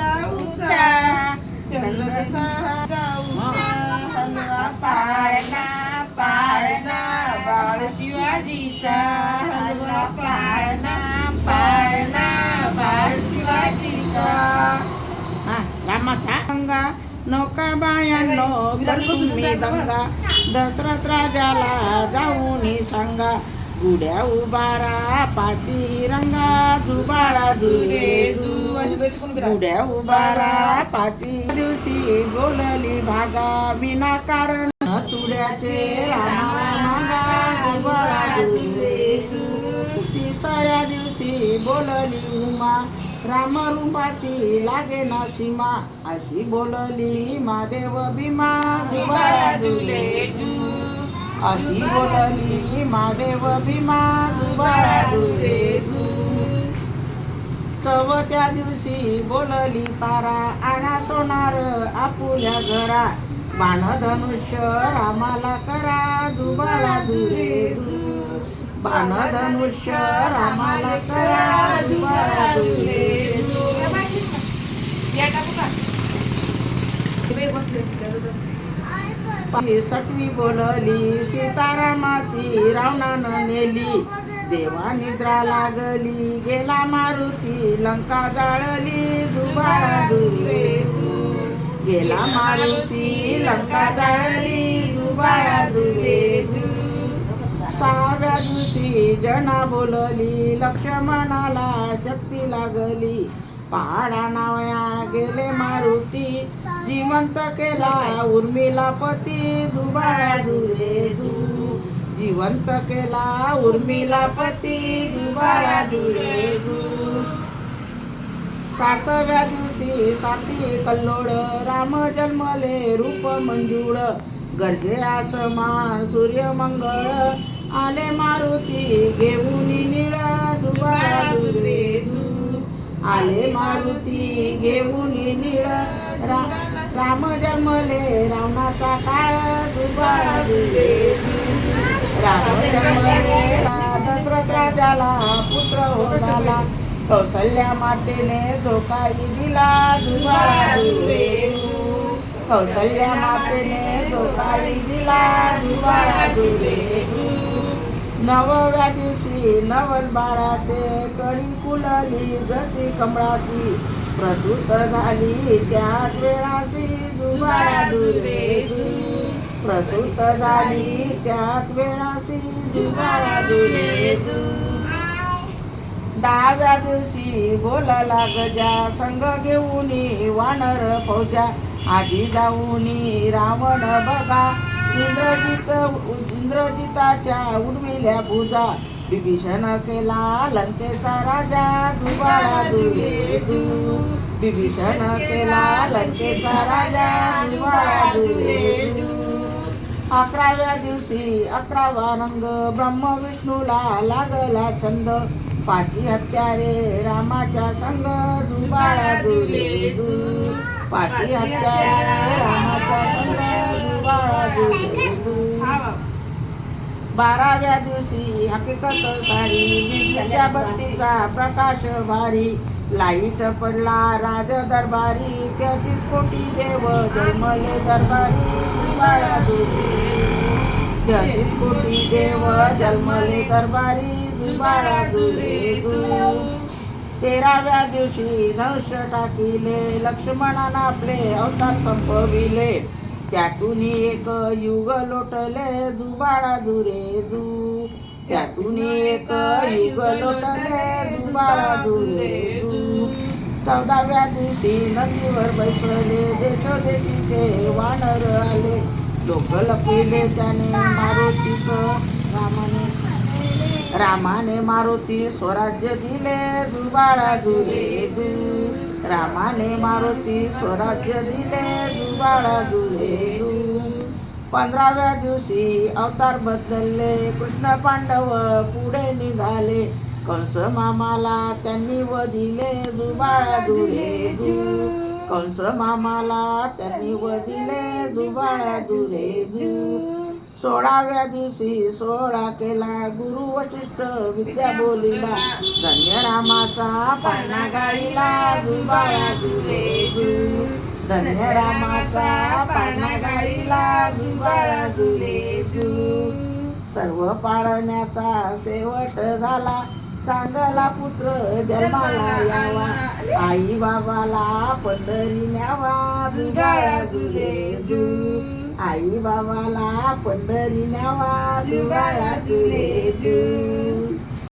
जाऊचा चंद्र जसा जाऊचा हलवा पाळणा पाळणा बाळ शिवाजीचा हलवा पाळणा पाळणा बाळ शिवाजीचा. रामाचा गंगा नौका बायांनो करून मी गंगा दशरथ राजाला जाऊन सांगा उड्या उभारा पाठी रंगा दुबाळा दुरे उड्या उभारा पाठी दिवशी बोलली भागा विनाकारण तुड्याचे रामाला मागा दुबाळा दुरे तिसऱ्या दिवशी बोलली उमा राम रूपाची लागे ना सीमा अशी बोलली महादेव भीमा दुबाळा दुरे अशी बोलली महादेव भीमा दुबाळा दुरे चौथ्या दिवशी बोलली तारा आणा सोनार आपुल्या घरा बाण धनुष्य रामाला करा दुबाळा दुरे बाण धनुष्य रामाला करा दुबाळा दुरे. सटवी बोलली सीतारामाची रावणानं नेली देवा निद्रा लागली गेला मारुती लंका जाळली दुबाळा दुरे गेला मारुती लंका जाळली दुबाळा दुरे. सहाव्या दिवशी जना बोलली लक्ष्मणाला शक्ती लागली पहाडा नावया गेले मारुती जिवंत केला उर्मिला पती दुबाळा दुरे जिवंत केला उर्मिला पती दुबाळा दुरे. सातव्या दिवशी साती कल्लोळ राम जन्मले रूप मंजूळ गर्जे आसमान सूर्यमंगळ आले मारुती घेऊन निळ दुबाळा दुरे आले मारुती घेऊन निळ राम जन्मले रावणाचा काळ दुबाळा दुरे राम जन्मले दशरथ राजाला पुत्र हो झाला कौसल्या मातेने झोकाई दिला दुबाळा दुरे कौसल्या मातेने झोकाई दिला दुबाळा दुरे. नवव्या दिवशी नवल बाळाचे कळी फुलली जशी कमळाची प्रसूत झाली त्याच वेळाशी दुबाळा दुरे प्रसूत झाली त्याच वेळाशी दुबाळा दुरे. दहाव्या दिवशी बोलाला गजा संग घेऊन वानर फौजा आधी जाऊन रावण बघा इंद्रजिताच्या उडविल्या पूजा विभीषण केला लंकेचा राजा दुबाळा दुरे विभीषण केला लंकेचा राजा दुबाळा दुरे. अकराव्या दिवशी 11वा रंग ब्रह्म विष्णूला लागला छंद पाठी हत्यारे रामाच्या संग दुबाळा दुरे पाठी हत्यारे रामाच्या संग दुबाळा दुरे. 12व्या दिवशी हकीकत सारी विष्णूच्या बत्तीचा प्रकाश भारी लाईट पडला राज दरबारी 33 कोटी देव जन्मले दरबारी दुबाळा दुरे 33 कोटी देव जन्मले दरबारी दुबाळा दुरे. 13व्या दिवशी धनुष्य टाकिले लक्ष्मणानं आपले अवतार संपविले त्यातून एक युग लोटले दुबाळा दुरे त्यातून एक युग लोटले दुबाळा दुरे. 14व्या दिवशी नदीवर बैसले देशोदेशीचे वानर आले लोक लपविले त्याने मारुतीस रामाने मारुती स्वराज्य दिले दुबाळा दुरे रामाने मारुती स्वराज्य दिले दुबाळा दुरे. 15व्या दिवशी अवतार बदलले कृष्ण पांडव पुढे निघाले कंस मामाला त्यांनी वदिले दुबाळा दुरे कंस मामाला त्यांनी वदिले दुबाळा दुरे. 16व्या दिवशी सोहळा केला गुरु वशिष्ठ विद्या बोलिला धन्य रामाचा पाळणा गाईला जुबाळा जुले जू धन्य रामाचा पाळणा गाईला जुबाळा जुले जू सर्व पाळण्याचा शेवट झाला चांगला पुत्र जन्माला यावा आई बाबाला पंढरी न्यावा जुबाळा जुले जू आई बाबाला पंढरी न्यावा जुबाळा जुले जू